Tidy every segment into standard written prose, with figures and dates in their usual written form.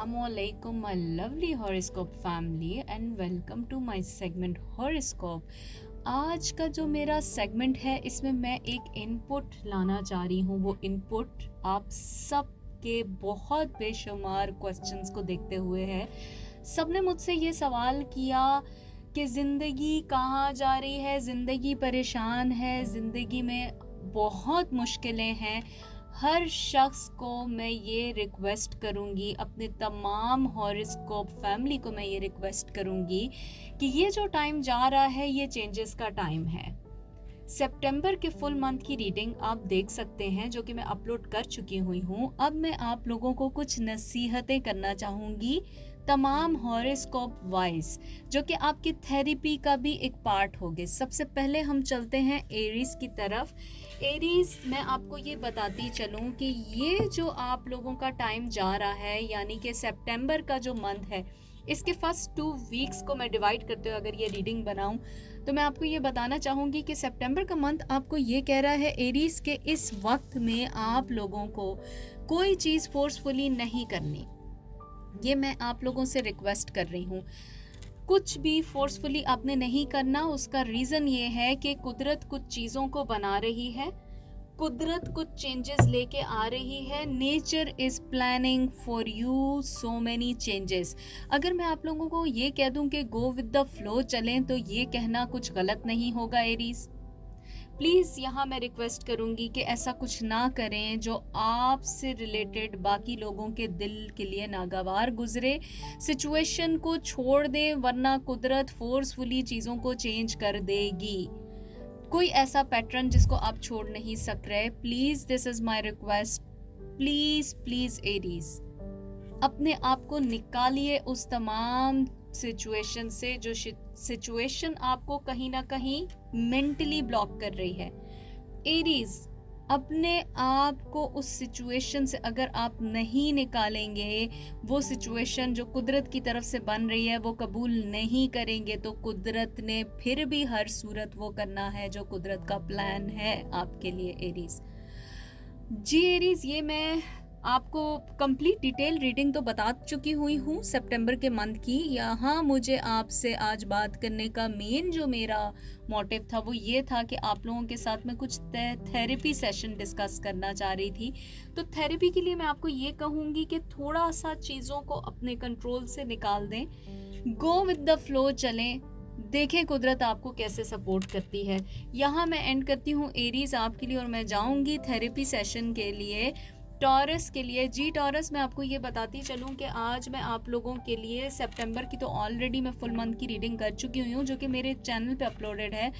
Assalamualaikum my lovely horoscope family and welcome to my segment horoscope। आज का जो मेरा सेगमेंट है इसमें मैं एक इनपुट लाना चाह रही हूँ। वो इनपुट आप सब के बहुत बेशुमार क्वेश्चंस को देखते हुए है। सबने मुझसे ये सवाल किया कि ज़िंदगी कहाँ जा रही है, ज़िंदगी परेशान है, ज़िंदगी में बहुत मुश्किलें हैं। हर शख्स को मैं ये रिक्वेस्ट करूँगी, अपने तमाम हॉरोस्कोप फैमिली को मैं ये रिक्वेस्ट करूँगी कि ये जो टाइम जा रहा है ये चेंजेस का टाइम है। सितंबर के फुल मंथ की रीडिंग आप देख सकते हैं जो कि मैं अपलोड कर चुकी हुई हूँ। अब मैं आप लोगों को कुछ नसीहतें करना चाहूँगी तमाम हॉरोस्कोप वाइज, जो कि आपकी थेरेपी का भी एक पार्ट होगे। सबसे पहले हम चलते हैं एरीज की तरफ। एरीज, मैं आपको ये बताती चलूँ कि ये जो आप लोगों का टाइम जा रहा है, यानी कि सितंबर का जो मंथ है, इसके फर्स्ट 2 वीक्स को मैं डिवाइड करते हुए अगर ये रीडिंग बनाऊं तो मैं आपको ये बताना चाहूँगी कि सितंबर का मंथ आपको ये कह रहा है एरीज के इस वक्त में आप लोगों को कोई चीज़ फोर्सफुली नहीं करनी। ये मैं आप लोगों से रिक्वेस्ट कर रही हूँ। कुछ भी फोर्सफुली आपने नहीं करना। उसका रीज़न ये है कि कुदरत कुछ चीज़ों को बना रही है, कुदरत कुछ चेंजेस लेके आ रही है। Nature is planning for you so many changes. अगर मैं आप लोगों को ये कह दूं कि गो विद द फ्लो चलें तो ये कहना कुछ गलत नहीं होगा एरीज। प्लीज़ यहाँ मैं रिक्वेस्ट करूँगी कि ऐसा कुछ ना करें जो आपसे रिलेटेड बाकी लोगों के दिल के लिए नागवार गुजरे। सिचुएशन को छोड़ दें वरना कुदरत फोर्सफुली चीज़ों को चेंज कर देगी। कोई ऐसा पैटर्न जिसको आप छोड़ नहीं सक रहे। Please, this is my request. Please please Aries, अपने आप को निकालिए उस तमाम सिचुएशन से जो सिचुएशन आपको कहीं ना कहीं मेंटली ब्लॉक कर रही है। एरीज, अपने आप को उस सिचुएशन से अगर आप नहीं निकालेंगे, वो सिचुएशन जो कुदरत की तरफ से बन रही है वो कबूल नहीं करेंगे, तो कुदरत ने फिर भी हर सूरत वो करना है जो कुदरत का प्लान है आपके लिए एरीज। जी एरीज, ये मैं आपको कंप्लीट डिटेल रीडिंग तो बता चुकी हुई हूँ सितंबर के मंथ की। यहाँ मुझे आपसे आज बात करने का मेन जो मेरा मोटिव था वो ये था कि आप लोगों के साथ में कुछ थेरेपी सेशन डिस्कस करना चाह रही थी। तो थेरेपी के लिए मैं आपको ये कहूँगी कि थोड़ा सा चीज़ों को अपने कंट्रोल से निकाल दें, गो विद द फ्लो चलें, देखें कुदरत आपको कैसे सपोर्ट करती है। यहाँ मैं एंड करती हूँ एरीज आपके लिए और मैं जाऊँगी थेरेपी सेशन के लिए टॉरस के लिए। जी टॉरस, मैं आपको ये बताती चलूँ कि आज मैं आप लोगों के लिए सितंबर की तो ऑलरेडी मैं फुल मंथ की रीडिंग कर चुकी हुई हूँ जो कि मेरे चैनल पे अपलोडेड है।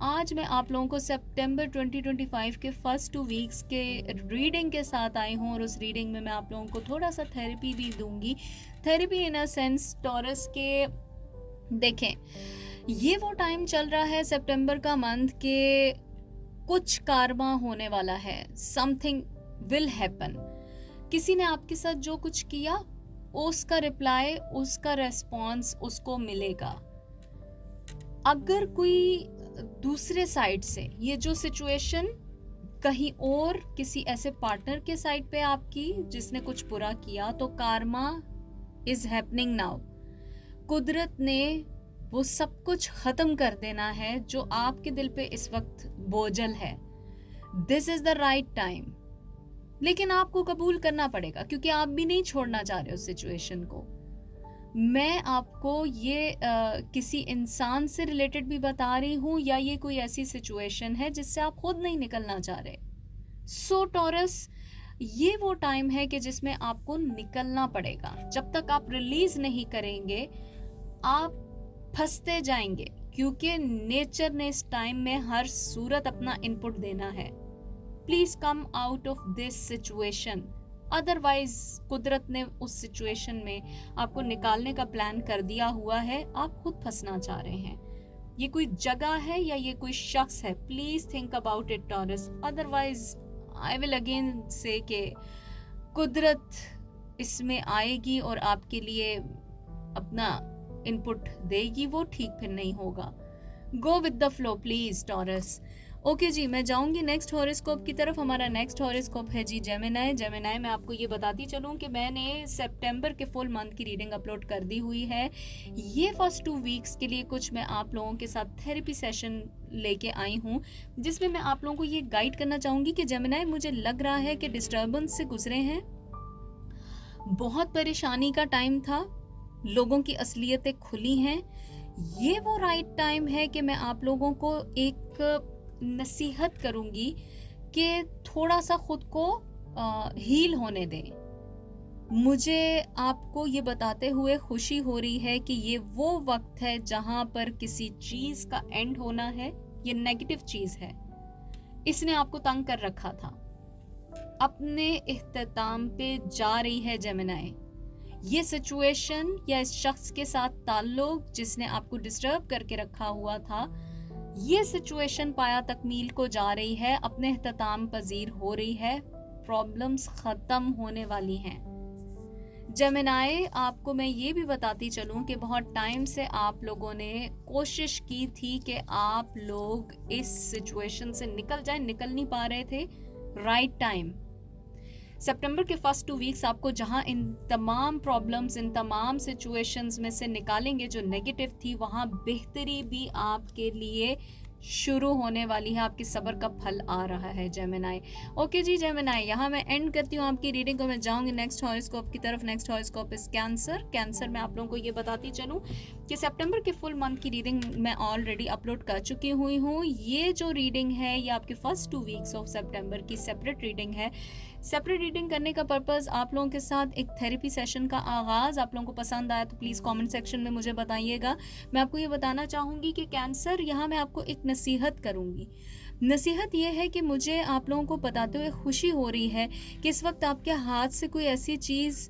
आज मैं आप लोगों को सितंबर 2025 के फर्स्ट 2 वीक्स के रीडिंग के साथ आई हूँ और उस रीडिंग में मैं आप लोगों को थोड़ा सा थेरेपी भी दूंगी। Therapy in a sense taurus के, देखें ये वो टाइम चल रहा है सितंबर का मंथ के कुछ कारमा होने वाला है। Something will happen. किसी ने आपके साथ जो कुछ किया उसका रिप्लाई, उसका रेस्पॉन्स उसको मिलेगा। अगर कोई दूसरे साइड से ये जो सिचुएशन कहीं और किसी ऐसे पार्टनर के साइड पे आपकी जिसने कुछ बुरा किया, तो कार्मा इज हैपनिंग नाउ। कुदरत ने वो सब कुछ खत्म कर देना है जो आपके दिल पे इस वक्त बोझल है। This is the right time, लेकिन आपको कबूल करना पड़ेगा क्योंकि आप भी नहीं छोड़ना चाह रहे उस सिचुएशन को। मैं आपको ये किसी इंसान से रिलेटेड भी बता रही हूँ या ये कोई ऐसी सिचुएशन है जिससे आप खुद नहीं निकलना चाह रहे। सो टॉरस, ये वो टाइम है कि जिसमें आपको निकलना पड़ेगा। जब तक आप रिलीज नहीं करेंगे आप फंसते जाएंगे, क्योंकि नेचर ने इस टाइम में हर सूरत अपना इनपुट देना है। Please come out of this situation, otherwise कुदरत ने उस सिचुएशन में आपको निकालने का प्लान कर दिया हुआ है। आप खुद फंसना चाह रहे हैं। ये कोई जगह है या ये कोई शख्स है, please think about it taurus. Otherwise I will again से कि कुदरत इसमें आएगी और आपके लिए अपना इनपुट देगी, वो ठीक फिर नहीं होगा। Go with the flow please Taurus. Okay जी, मैं जाऊंगी नेक्स्ट हॉरोस्कोप की तरफ। हमारा नेक्स्ट हॉरोस्कोप है जी जेमिनी। जेमिनी में आपको ये बताती चलूं कि मैंने सितंबर के फुल मंथ की रीडिंग अपलोड कर दी हुई है। ये फर्स्ट 2 वीक्स के लिए कुछ मैं आप लोगों के साथ थेरेपी सेशन लेके आई हूँ, जिसमें मैं आप लोगों को ये गाइड करना चाहूंगी कि जेमिनी, मुझे लग रहा है कि डिस्टर्बेंस से गुजरे हैं, बहुत परेशानी का टाइम था, लोगों की असलियतें खुली हैं। ये वो राइट टाइम है कि मैं आप लोगों को एक नसीहत करूंगी कि थोड़ा सा खुद को हील होने दें। मुझे आपको ये बताते हुए खुशी हो रही है कि ये वो वक्त है जहां पर किसी चीज का एंड होना है। ये नेगेटिव चीज है, इसने आपको तंग कर रखा था, अपने इख्तिताम पे जा रही है जेमिनी। ये सिचुएशन या इस शख्स के साथ ताल्लुक जिसने आपको डिस्टर्ब करके रखा हुआ था, ये सिचुएशन पाया तकमील को जा रही है, अपने इख्तिताम पजीर हो रही है, प्रॉब्लम्स खत्म होने वाली हैं। जेमिनी, आपको मैं ये भी बताती चलूं कि बहुत टाइम से आप लोगों ने कोशिश की थी कि आप लोग इस सिचुएशन से निकल जाएं, निकल नहीं पा रहे थे। राइट टाइम, सितंबर के फर्स्ट 2 वीक्स आपको जहां इन तमाम प्रॉब्लम्स, इन तमाम सिचुएशंस में से निकालेंगे जो नेगेटिव थी, वहां बेहतरी भी आपके लिए शुरू होने वाली है। आपकी सब्र का फल आ रहा है जेमिनी। ओके जी जेमिनी, यहाँ मैं एंड करती हूँ आपकी रीडिंग को। मैं जाऊंगी नेक्स्ट हॉरोस्कोप की तरफ। Next horoscope is cancer. Cancer में आप लोगों को ये बताती चलूँ कि सितंबर के फुल मंथ की रीडिंग मैं ऑलरेडी अपलोड कर चुकी हुई हूँ। ये जो रीडिंग है ये आपके फर्स्ट 2 वीक्स ऑफ सितंबर की सेपरेट रीडिंग है। सेपरेट रीडिंग करने का पर्पस आप लोगों के साथ एक थेरेपी सेशन का आगाज। आप लोगों को पसंद आया तो प्लीज कमेंट सेक्शन में मुझे बताइएगा। मैं आपको ये बताना चाहूंगी कि कैंसर, यहाँ मैं आपको एक नसीहत करूंगी। नसीहत ये है कि मुझे आप लोगों को बताते हुए खुशी हो रही है कि इस वक्त आपके हाथ से कोई ऐसी चीज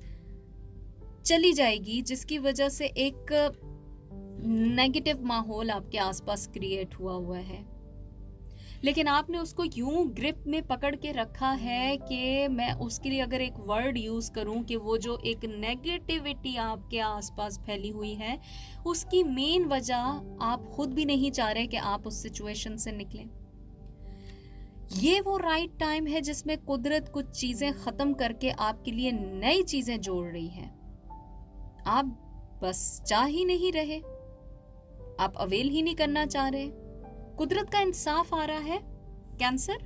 चली जाएगी जिसकी वजह से एक नेगेटिव माहौल आपके आसपास क्रिएट हुआ है, लेकिन आपने उसको यूं ग्रिप में पकड़ के रखा है कि मैं उसके लिए अगर एक वर्ड यूज करूं कि वो जो एक नेगेटिविटी आपके आसपास फैली हुई है, उसकी मेन वजह आप खुद भी नहीं चाह रहे कि आप उस सिचुएशन से निकलें। ये वो राइट टाइम है जिसमें कुदरत कुछ चीजें खत्म करके आपके लिए नई चीजें जोड़ रही है। आप बस चाह ही नहीं रहे, आप अवेल ही नहीं करना चाह रहे। कुदरत का इंसाफ आ रहा है। कैंसर,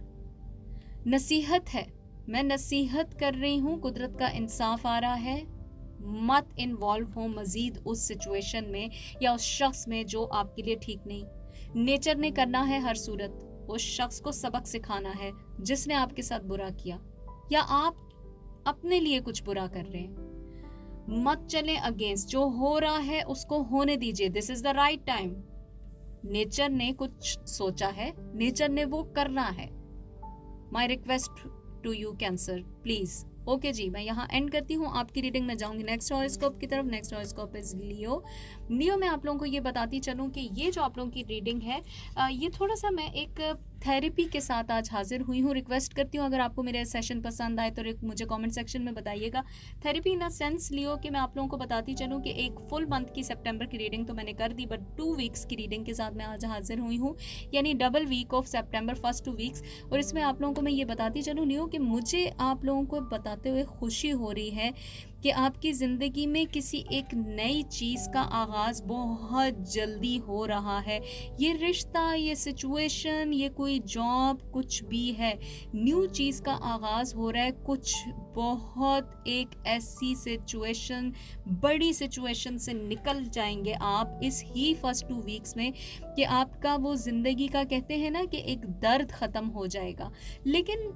नसीहत है, मैं नसीहत कर रही हूं, कुदरत का इंसाफ आ रहा है। मत इन्वॉल्व हो मजीद उस सिचुएशन में या उस शख्स में जो आपके लिए ठीक नहीं। नेचर ने करना है हर सूरत, उस शख्स को सबक सिखाना है जिसने आपके साथ बुरा किया, या आप अपने लिए कुछ बुरा कर रहे हैं। मत चलें अगेंस्ट, जो हो रहा है उसको होने दीजिए। This is the right time. Nature ने कुछ सोचा है, नेचर ने वो करना है। My request to you Cancer, please. Okay जी, मैं यहाँ एंड करती हूँ आपकी रीडिंग में। जाऊंगी नेक्स्ट हॉरोस्कोप की तरफ। Next horoscope is Leo. Leo में आप लोगों को ये बताती चलूँ कि ये जो आप लोगों की रीडिंग है, ये थोड़ा सा मैं एक थेरेपी के साथ आज हाजिर हुई हूँ। रिक्वेस्ट करती हूँ अगर आपको मेरे सेशन पसंद आए तो मुझे कमेंट सेक्शन में बताइएगा। थेरेपी इन अ सेंस लियो कि मैं आप लोगों को बताती चलूँ कि एक फुल मंथ की सितंबर की रीडिंग तो मैंने कर दी, बट 2 वीक्स की रीडिंग के साथ मैं आज हाजिर हुई हूँ, यानी डबल वीक ऑफ सितंबर, फर्स्ट 2 वीक्स। और इसमें आप लोगों को मैं ये बताती चलूँ लियो कि मुझे आप लोगों को बताते हुए खुशी हो रही है कि आपकी ज़िंदगी में किसी एक नई चीज़ का आगाज़ बहुत जल्दी हो रहा है। ये रिश्ता, ये सिचुएशन, ये कोई जॉब, कुछ भी है, न्यू चीज़ का आगाज़ हो रहा है। कुछ बहुत एक ऐसी सिचुएशन, बड़ी सिचुएशन से निकल जाएंगे आप इस ही फर्स्ट 2 वीक्स में कि आपका वो ज़िंदगी का, कहते हैं ना कि एक दर्द ख़त्म हो जाएगा। लेकिन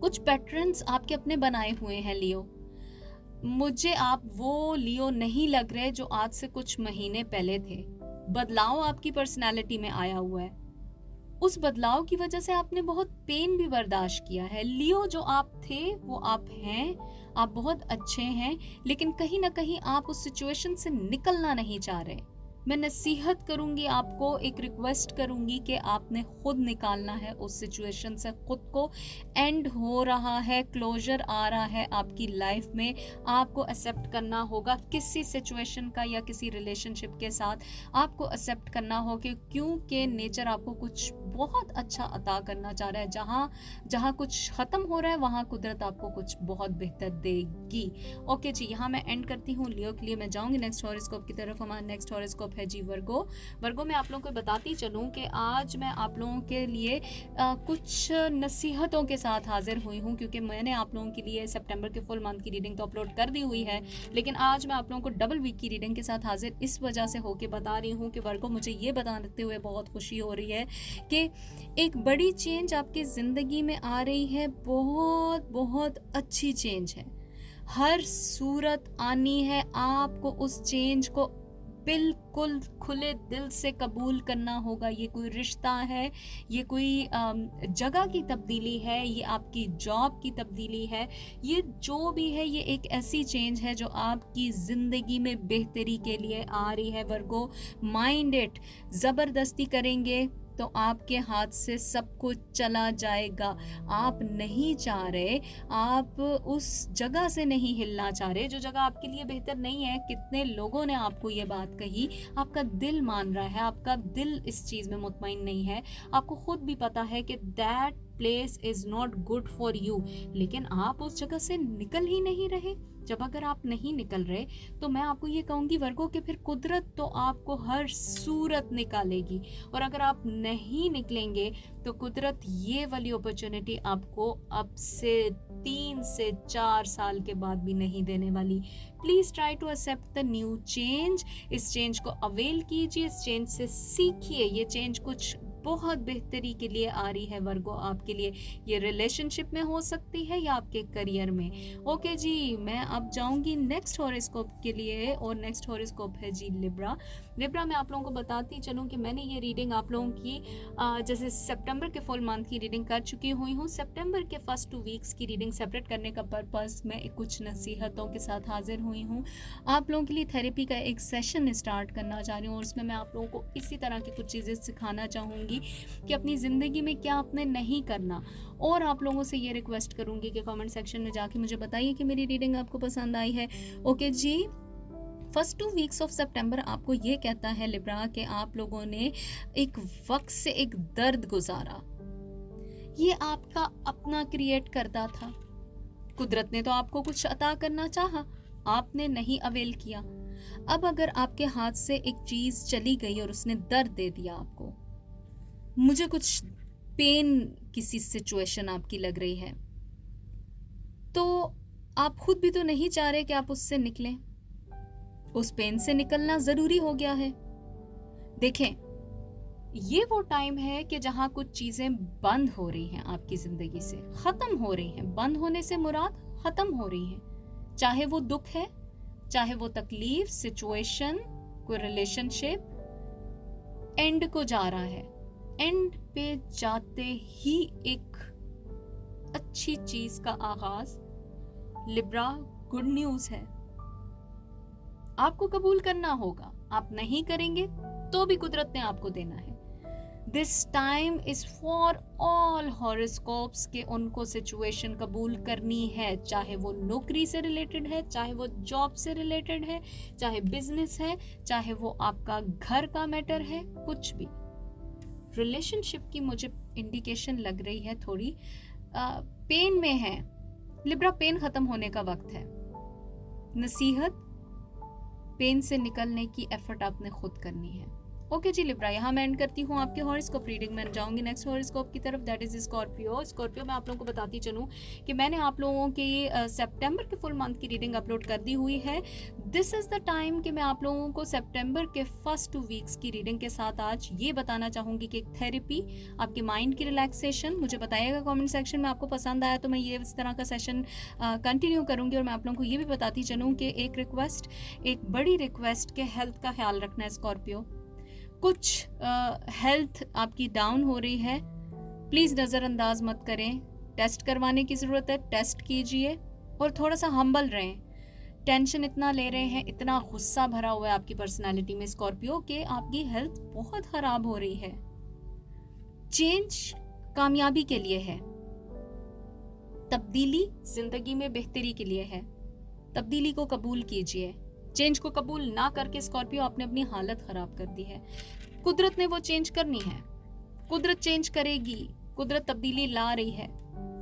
कुछ पैटर्न्स आपके अपने बनाए हुए हैं लियो। मुझे आप वो लियो नहीं लग रहे जो आज से कुछ महीने पहले थे। बदलाव आपकी पर्सनालिटी में आया हुआ है। उस बदलाव की वजह से आपने बहुत पेन भी बर्दाश्त किया है। लियो जो आप थे वो आप हैं, आप बहुत अच्छे हैं, लेकिन कहीं ना कहीं आप उस सिचुएशन से निकलना नहीं चाह रहे। मैं नसीहत करूंगी आपको, एक रिक्वेस्ट करूंगी कि आपने खुद निकालना है उस सिचुएशन से खुद को। एंड हो रहा है, क्लोजर आ रहा है आपकी लाइफ में। आपको एक्सेप्ट करना होगा किसी सिचुएशन का या किसी रिलेशनशिप के साथ आपको एक्सेप्ट करना होगा, क्योंकि नेचर आपको कुछ बहुत अच्छा अता करना चाह रहा है। जहाँ जहाँ कुछ ख़त्म हो रहा है वहाँ कुदरत आपको कुछ बहुत बेहतर देगी। ओके जी, यहाँ मैं एंड करती हूँ लियो के लिए। मैं जाऊँगी नेक्स्ट हॉरोस्कोप की तरफ। हमारा नेक्स्ट हॉरोस्कोप है जी वर्गो। वर्गो में आप लोगों को बताती चलूँ कि आज मैं आप लोगों के लिए कुछ नसीहतों के साथ हाजिर हुई हूँ, क्योंकि मैंने आप लोगों के लिए सितंबर के फुल मंथ की रीडिंग तो अपलोड कर दी हुई है, लेकिन आज मैं आप लोगों को डबल वीक की रीडिंग के साथ हाजिर इस वजह से होके बता रही हूँ कि वर्गो मुझे ये बताते हुए बहुत खुशी हो रही है कि एक बड़ी चेंज आपकी ज़िंदगी में आ रही है। बहुत बहुत अच्छी चेंज है, हर सूरत आनी है। आपको उस चेंज को बिल्कुल खुले दिल से कबूल करना होगा। ये कोई रिश्ता है, ये कोई जगह की तब्दीली है, ये आपकी जॉब की तब्दीली है, ये जो भी है ये एक ऐसी चेंज है जो आपकी ज़िंदगी में बेहतरी के लिए आ रही है। वर्गो, माइंड इट। ज़बरदस्ती करेंगे तो आपके हाथ से सब कुछ चला जाएगा। आप नहीं चाह रहे, आप उस जगह से नहीं हिलना चाह रहे जो जगह आपके लिए बेहतर नहीं है। कितने लोगों ने आपको ये बात कही, आपका दिल मान रहा है, आपका दिल इस चीज़ में मुतमईन नहीं है। आपको खुद भी पता है कि that place is not good for you, लेकिन आप उस जगह से निकल ही नहीं रहे। जब अगर आप नहीं निकल रहे तो मैं आपको ये कहूँगी वर्गो कि फिर कुदरत तो आपको हर सूरत निकालेगी, और अगर आप नहीं निकलेंगे तो कुदरत ये वाली अपॉर्चुनिटी आपको अब से 3 से 4 साल के बाद भी नहीं देने वाली। Please try to accept the new change. इस चेंज को अवेल कीजिए, इस चेंज से सीखिए। ये चेंज कुछ बहुत बेहतरी के लिए आ रही है वर्गो आपके लिए। ये रिलेशनशिप में हो सकती है या आपके करियर में। ओके जी, मैं अब जाऊंगी नेक्स्ट हॉरोस्कोप के लिए, और नेक्स्ट हॉरोस्कोप है जी लिब्रा। लिब्रा में आप लोगों को बताती चलूँ कि मैंने ये रीडिंग आप लोगों की जैसे सितंबर के फुल मंथ की रीडिंग कर चुकी हुई हूँ। सितंबर के फर्स्ट 2 वीक्स की रीडिंग सेपरेट करने का पर्पस में कुछ नसीहतों के साथ हाजिर हुई हूँ। आप लोगों के लिए थेरेपी का एक सेशन स्टार्ट करना चाह रही हूँ, और उसमें मैं आप लोगों को इसी तरह की कुछ चीज़ें सिखाना चाहूँगी कि अपनी ज़िंदगी में क्या आपने नहीं करना। और आप लोगों से ये रिक्वेस्ट करूँगी कि कमेंट सेक्शन में जाके मुझे बताइए कि मेरी रीडिंग आपको पसंद आई है। ओके जी, फर्स्ट 2 वीक्स ऑफ सितंबर आपको ये कहता है लिब्रा कि आप लोगों ने एक वक्त से एक दर्द गुजारा। ये आपका अपना क्रिएट करता था। कुदरत ने तो आपको कुछ अता करना चाहा, आपने नहीं अवेल किया। अब अगर आपके हाथ से एक चीज़ चली गई और उसने दर्द दे दिया आपको, मुझे कुछ पेन किसी सिचुएशन आपकी लग रही है, तो आप खुद भी तो नहीं चाह रहे कि आप उससे निकलें। उस पेन से निकलना ज़रूरी हो गया है। देखें, ये वो टाइम है कि जहाँ कुछ चीज़ें बंद हो रही हैं आपकी ज़िंदगी से, ख़त्म हो रही हैं। बंद होने से मुराद ख़त्म हो रही हैं। चाहे वो दुख है, चाहे वो तकलीफ, सिचुएशन, कोई रिलेशनशिप एंड को जा रहा है। एंड पे जाते ही एक अच्छी चीज़ का आगाज़। लिब्रा, गुड न्यूज़ है। आपको कबूल करना होगा। आप नहीं करेंगे तो भी कुदरत ने आपको देना है। This time is for all horoscopes के उनको सिचुएशन कबूल करनी है, चाहे वो नौकरी से रिलेटेड है, चाहे वो जॉब से रिलेटेड है, चाहे बिजनेस है, चाहे वो आपका घर का मैटर है, कुछ भी। रिलेशनशिप की मुझे इंडिकेशन लग रही है थोड़ी पेन में है। लिब्रा, पेन खत्म होने का वक्त है। नसीहत, पेन से निकलने की एफर्ट आपने खुद करनी है। ओके जी लिब्रा, यहाँ मैं एंड करती हूँ आपके हॉरोस्कोप रीडिंग। मैं जाऊँगी नेक्स्ट हॉरोस्कोप की तरफ, दैट इज स्कॉर्पियो। स्कॉर्पियो में आप लोगों को बताती चलूँ कि मैंने आप लोगों की सितंबर के फुल मंथ की रीडिंग अपलोड कर दी हुई है। दिस इज़ द टाइम कि मैं आप लोगों को सितंबर के फर्स्ट 2 वीक्स की रीडिंग के साथ आज ये बताना चाहूँगी कि एक थेरेपी, आपके माइंड की रिलैक्सेशन। मुझे बताइएगा कमेंट सेक्शन में, आपको पसंद आया तो मैं ये इस तरह का सेशन कंटिन्यू करूँगी। और मैं आप लोगों को ये भी बताती चलूँ कि एक रिक्वेस्ट, एक बड़ी रिक्वेस्ट के हेल्थ का ख्याल रखना है स्कॉर्पियो। कुछ हेल्थ आपकी डाउन हो रही है, प्लीज़ नज़रअंदाज मत करें। टेस्ट करवाने की ज़रूरत है, टेस्ट कीजिए और थोड़ा सा हम्बल रहें। टेंशन इतना ले रहे हैं, इतना गुस्सा भरा हुआ है आपकी पर्सनालिटी में स्कॉर्पियो कि आपकी हेल्थ बहुत ख़राब हो रही है। चेंज कामयाबी के लिए है, तब्दीली ज़िंदगी में बेहतरी के लिए है। तब्दीली को कबूल कीजिए। चेंज को कबूल ना करके स्कॉर्पियो आपने अपनी हालत ख़राब कर दी है। कुदरत ने वो चेंज करनी है। कुदरत चेंज करेगी, कुदरत तब्दीली ला रही है,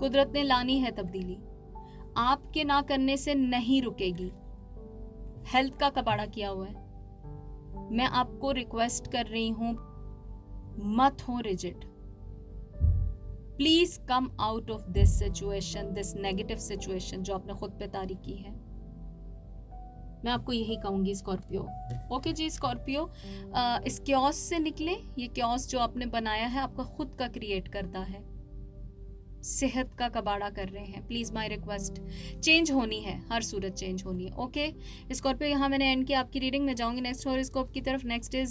कुदरत ने लानी है तब्दीली, आपके ना करने से नहीं रुकेगी। हेल्थ का कबाड़ा किया हुआ है, मैं आपको रिक्वेस्ट कर रही हूं, मत हो rigid, please come out of this situation, this negative situation जो आपने खुद पे तारी की है। मैं आपको यही कहूंगी स्कॉर्पियो। ओके जी स्कॉर्पियो, इस क्योस से निकले। ये क्योस जो आपने बनाया है आपका खुद का क्रिएट करता है, सेहत का कबाड़ा कर रहे हैं। प्लीज माय रिक्वेस्ट, चेंज होनी है, हर सूरत चेंज होनी है। ओके स्कॉर्पियो, यहाँ मैंने एंड किया आपकी रीडिंग में। जाऊंगी नेक्स्ट हॉरोस्कोप की तरफ। Next is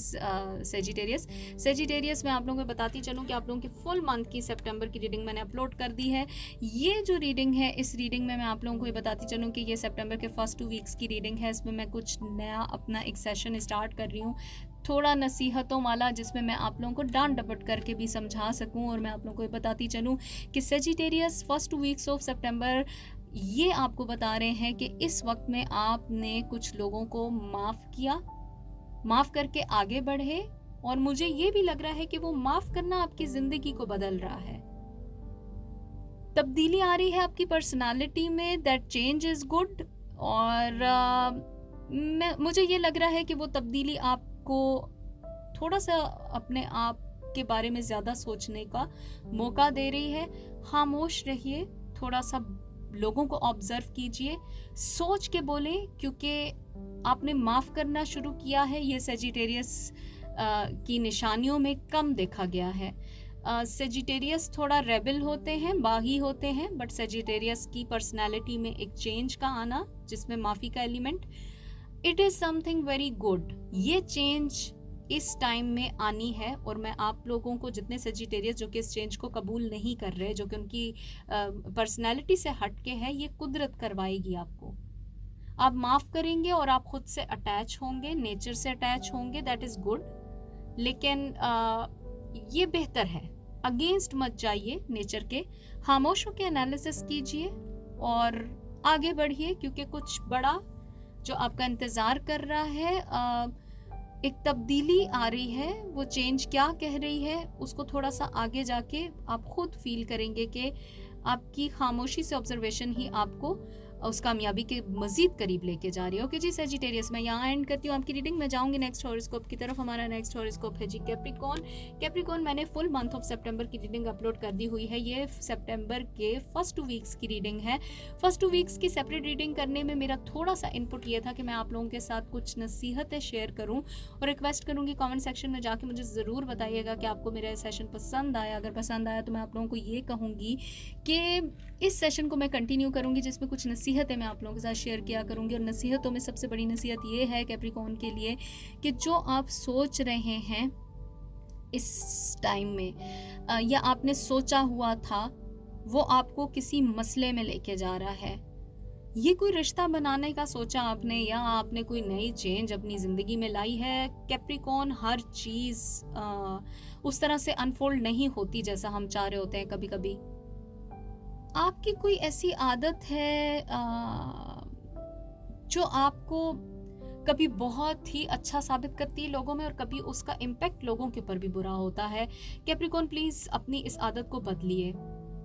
Sagittarius. सेजिटेरियस में आप लोगों को बताती चलूँ कि आप लोगों की फुल मंथ की सितंबर की रीडिंग मैंने अपलोड कर दी है। ये जो रीडिंग है, इस रीडिंग में मैं आप लोगों को ये बताती चलूँ कि ये सितंबर के फर्स्ट 2 वीक्स की रीडिंग है। इसमें मैं कुछ नया अपना एक सेशन स्टार्ट कर रही हूँ, थोड़ा नसीहतों वाला, जिसमें मैं आप लोगों को डांट डपट करके भी समझा सकूं। और मैं आप लोगों को ये बताती चलूं कि सेजिटेरियस फर्स्ट 2 वीक्स ऑफ सितंबर ये आपको बता रहे हैं कि इस वक्त में आपने कुछ लोगों को माफ़ किया, माफ़ करके आगे बढ़े। और मुझे ये भी लग रहा है कि वो माफ़ करना आपकी ज़िंदगी को बदल रहा है, तब्दीली आ रही है आपकी पर्सनालिटी में। That change is good. और मुझे ये लग रहा है कि वो तब्दीली आपको थोड़ा सा अपने आप के बारे में ज़्यादा सोचने का मौका दे रही है। खामोश रहिए, थोड़ा सा लोगों को ऑब्जर्व कीजिए, सोच के बोले, क्योंकि आपने माफ़ करना शुरू किया है। ये सेजिटेरियस की निशानियों में कम देखा गया है। सेजिटेरियस थोड़ा रेबल होते हैं, बागी होते हैं, बट सेजिटेरियस की पर्सनालिटी में एक चेंज का आना, जिसमें माफ़ी का element, it is something very good. ये चेंज इस टाइम में आनी है। और मैं आप लोगों को, जितने सेजिटेरियस जो कि इस चेंज को कबूल नहीं कर रहे, जो कि उनकी पर्सनैलिटी से हटके है, ये कुदरत करवाएगी आपको। आप माफ़ करेंगे और आप खुद से अटैच होंगे, नेचर से अटैच होंगे, दैट इज़ गुड। लेकिन ये बेहतर है, अगेंस्ट मत जाइए नेचर के, खामोश होकर एनालिसिस कीजिए और आगे बढ़िए, क्योंकि कुछ बड़ा जो आपका इंतज़ार कर रहा है, एक तब्दीली आ रही है। वो चेंज क्या कह रही है उसको थोड़ा सा आगे जाके आप खुद फील करेंगे कि आपकी खामोशी से ऑब्जर्वेशन ही आपको उस कामयाबी के मजीद करीब लेके जा रही है। ओके जी सेजिटेरियस, मैं यहाँ एंड करती हूँ आपकी रीडिंग में। जाऊँगी नेक्स्ट हॉरोस्कोप की तरफ। हमारा नेक्स्ट हॉरोस्कोप है जी कैप्रिकॉर्न। कैप्रिकॉर्न, मैंने फुल मंथ ऑफ सितंबर की रीडिंग अपलोड कर दी हुई है। ये सितंबर के फर्स्ट 2 वीक्स की रीडिंग है। फर्स्ट 2 वीक्स की सेपरेट रीडिंग करने में मेरा थोड़ा सा इनपुट ये था कि मैं आप लोगों के साथ कुछ नसीहतें शेयर करूँ, और रिक्वेस्ट करूँगी कॉमेंट सेक्शन में जाके मुझे ज़रूर बताइएगा कि आपको मेरा सेशन पसंद आया। अगर पसंद आया तो मैं आप लोगों को ये कहूँगी कि इस सेशन को मैं कंटिन्यू करूँगी, जिसमें कुछ नसीहतें मैं आप लोगों के साथ शेयर किया करूँगी। और नसीहतों में सबसे बड़ी नसीहत ये है कैप्रिकॉर्न के लिए कि जो आप सोच रहे हैं इस टाइम में, या आपने सोचा हुआ था, वो आपको किसी मसले में लेके जा रहा है। ये कोई रिश्ता बनाने का सोचा आपने, या आपने कोई नई चेंज अपनी ज़िंदगी में लाई है। कैप्रिकॉर्न, हर चीज़ उस तरह से अनफोल्ड नहीं होती जैसा हम चाह रहे होते हैं। कभी कभी आपकी कोई ऐसी आदत है जो आपको कभी बहुत ही अच्छा साबित करती है लोगों में, और कभी उसका इम्पैक्ट लोगों के ऊपर भी बुरा होता है। कैप्रिकॉर्न, प्लीज़ अपनी इस आदत को बदलिए,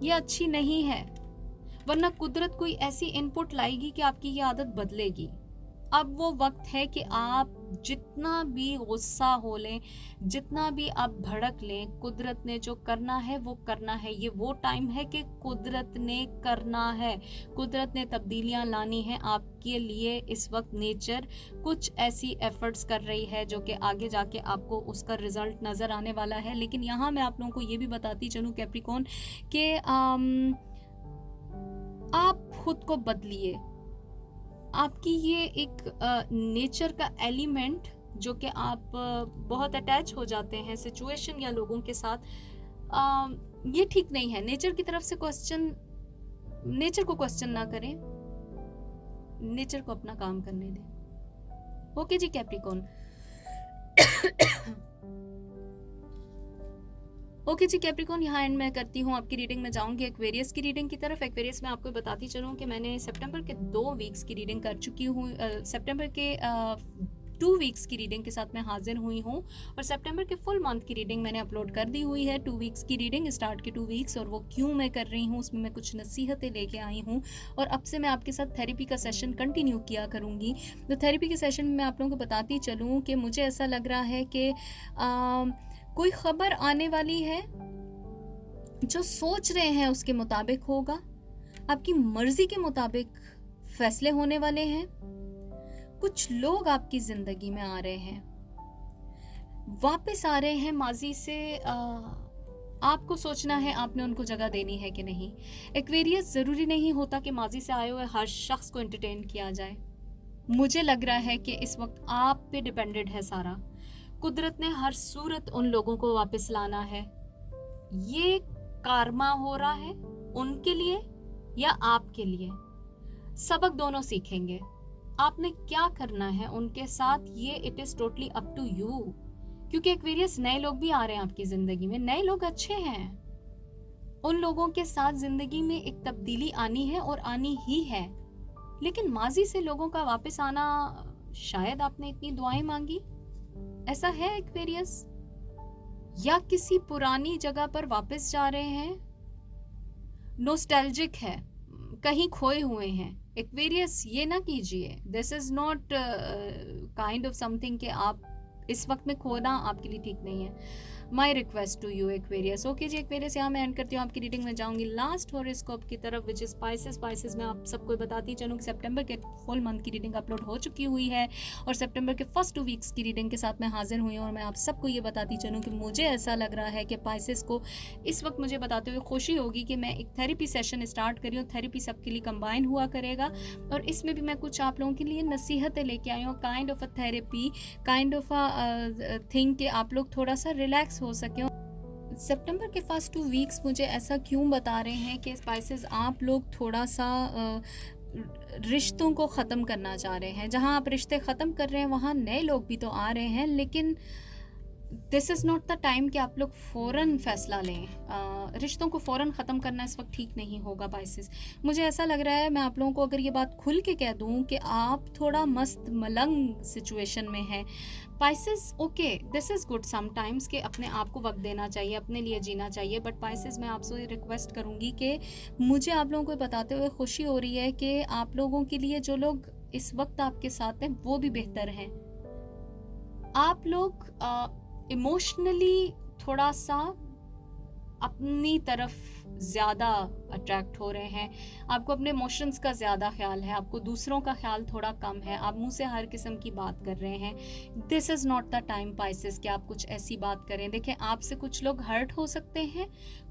ये अच्छी नहीं है, वरना कुदरत कोई ऐसी इनपुट लाएगी कि आपकी ये आदत बदलेगी। अब वो वक्त है कि आप जितना भी गुस्सा हो लें, जितना भी आप भड़क लें, कुदरत ने जो करना है वो करना है। ये वो टाइम है कि कुदरत ने करना है, कुदरत ने तब्दीलियां लानी है आपके लिए। इस वक्त नेचर कुछ ऐसी एफर्ट्स कर रही है जो कि आगे जाके आपको उसका रिजल्ट नज़र आने वाला है। लेकिन यहाँ मैं आप लोगों को ये भी बताती चलूँ कैप्रिकॉर्न कि आप खुद को बदलिए। आपकी ये एक नेचर का एलिमेंट जो कि आप बहुत अटैच हो जाते हैं सिचुएशन या लोगों के साथ, ये ठीक नहीं है। नेचर की तरफ से नेचर को क्वेश्चन ना करें, नेचर को अपना काम करने दें। ओके जी कैप्रिकॉर्न। ओके जी कैप्रिकॉर्न, यहाँ एंड मैं करती हूँ आपकी रीडिंग में। जाऊँगी एक्वेरियस की रीडिंग की तरफ। एक्वेरियस में आपको बताती चलूँ कि मैंने सितंबर के 2 वीक्स की रीडिंग कर चुकी हूँ। सितंबर के 2 वीक्स की रीडिंग के साथ मैं हाजिर हुई हूँ और सितंबर के फुल मंथ की रीडिंग मैंने अपलोड कर दी हुई है। 2 वीक्स की रीडिंग, स्टार्ट के 2 वीक्स, और वो क्यों मैं कर रही हूँ उसमें मैं कुछ नसीहतें लेके आई हूँ और अब से मैं आपके साथ थेरेपी का सेशन कंटिन्यू किया करूँगी। तो थेरेपी के सेशन में मैं आप लोगों को बताती चलूँ कि मुझे ऐसा लग रहा है कि कोई खबर आने वाली है, जो सोच रहे हैं उसके मुताबिक होगा, आपकी मर्जी के मुताबिक फैसले होने वाले हैं। कुछ लोग आपकी जिंदगी में आ रहे हैं, वापस आ रहे हैं माजी से। आपको सोचना है आपने उनको जगह देनी है कि नहीं। एक्वेरियस, जरूरी नहीं होता कि माजी से आए हुए हर शख्स को एंटरटेन किया जाए। मुझे लग रहा है कि इस वक्त आप पे डिपेंडेंट है सारा। कुदरत ने हर सूरत उन लोगों को वापस लाना है। ये कार्मा हो रहा है उनके लिए या आपके लिए। सबक दोनों सीखेंगे। आपने क्या करना है उनके साथ, ये it is totally up to you. क्योंकि एक्वेरियस, नए लोग भी आ रहे हैं आपकी जिंदगी में। नए लोग अच्छे हैं, उन लोगों के साथ जिंदगी में एक तब्दीली आनी है और आनी ही है। लेकिन माजी से लोगों का वापस आना, शायद आपने इतनी दुआएं मांगी, ऐसा है एक्वेरियस, या किसी पुरानी जगह पर वापस जा रहे हैं। नोस्टैल्जिक है, कहीं खोए हुए हैं। एक्वेरियस, ये ना कीजिए। This is not kind of something कि आप इस वक्त में खोना आपके लिए ठीक नहीं है। My request to you Aquarius. Okay जी एक्वेरियस, यहाँ मैं एंड करती हूँ आपकी रीडिंग में। जाऊंगी लास्ट हॉरोस्कोप की तरफ, विच इज स्पाइसेस। स्पाइसेस में आप सबको बताती चलूँ कि सितंबर के फुल मंथ की रीडिंग अपलोड हो चुकी हुई है और सितंबर के फर्स्ट 2 वीक्स की रीडिंग के साथ मैं हाजिर हुई हूँ। और मैं आप सबको ये बताती चलूँ कि मुझे ऐसा लग रहा है कि स्पाइसेस को इस वक्त मुझे बताते हुए खुशी होगी कि मैं एक थेरेपी सेशन स्टार्ट करी हूँ। थेरेपी सबके लिए कंबाइन हुआ करेगा और इसमें भी मैं कुछ आप लोगों के लिए नसीहतें लेके आई हूँ। Kind of a therapy, kind of a thing कि आप लोग थोड़ा सा रिलैक्स हो सकें। सितंबर के फर्स्ट 2 वीक्स मुझे ऐसा क्यों बता रहे हैं कि स्पाइसेस आप लोग थोड़ा सा रिश्तों को ख़त्म करना चाह रहे हैं। जहां आप रिश्ते ख़त्म कर रहे हैं वहां नए लोग भी तो आ रहे हैं, लेकिन this is not the time कि आप लोग फ़ौरन फैसला लें। रिश्तों को फ़ौरन ख़त्म करना इस वक्त ठीक नहीं होगा पाइसेस। मुझे ऐसा लग रहा है, मैं आप लोगों को अगर ये बात खुल के कह दूं कि आप थोड़ा मस्त मलंग सिचुएशन में हैं Pisces. Okay, this is good sometimes कि अपने आप को वक्त देना चाहिए, अपने लिए जीना चाहिए। बट पाइसेस, मैं आपसे रिक्वेस्ट करूँगी कि मुझे आप लोगों को बताते हुए खुशी हो रही है कि आप लोगों के लिए जो लोग इस वक्त आपके साथ हैं वो भी बेहतर हैं। आप लोग इमोशनली थोड़ा सा अपनी तरफ ज़्यादा अट्रैक्ट हो रहे हैं। आपको अपने इमोशंस का ज़्यादा ख्याल है, आपको दूसरों का ख्याल थोड़ा कम है। आप मुंह से हर किस्म की बात कर रहे हैं। This is not the time Pisces कि आप कुछ ऐसी बात करें। देखें, आपसे कुछ लोग हर्ट हो सकते हैं।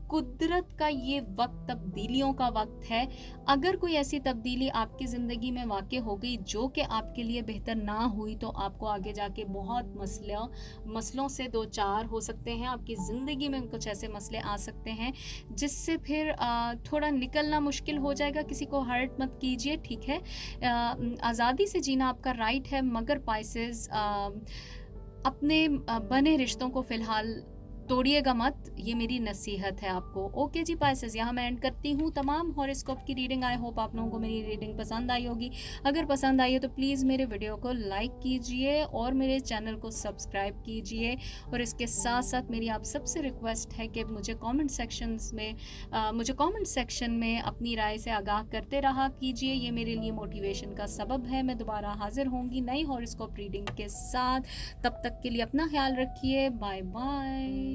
कुदरत का ये वक्त तब्दीलियों का वक्त है। अगर कोई ऐसी तब्दीली आपकी ज़िंदगी में वाक़ई हो गई जो कि आपके लिए बेहतर ना हुई, तो आपको आगे जाके बहुत मसलों से दो चार हो सकते हैं। आपकी ज़िंदगी में कुछ ऐसे मसले आ सकते हैं जिससे फिर थोड़ा निकलना मुश्किल हो जाएगा। किसी को हर्ट मत कीजिए, ठीक है। आज़ादी से जीना आपका राइट है, मगर पाइसेस अपने बने रिश्तों को फ़िलहाल तोड़िएगा मत, ये मेरी नसीहत है आपको। ओके जी पाइसेस, यहाँ मैं एंड करती हूँ तमाम हॉरोस्कोप की रीडिंग। आई होप आप लोगों को मेरी रीडिंग पसंद आई होगी। अगर पसंद आई है तो प्लीज़ मेरे वीडियो को लाइक कीजिए और मेरे चैनल को सब्सक्राइब कीजिए। और इसके साथ साथ मेरी आप सबसे रिक्वेस्ट है कि मुझे कमेंट सेक्शन में अपनी राय से आगाह करते रहा कीजिए। ये मेरे लिए मोटिवेशन का सबब है। मैं दोबारा हाजिर होंगी नई हॉरोस्कोप रीडिंग के साथ। तब तक के लिए अपना ख्याल रखिए। Bye bye.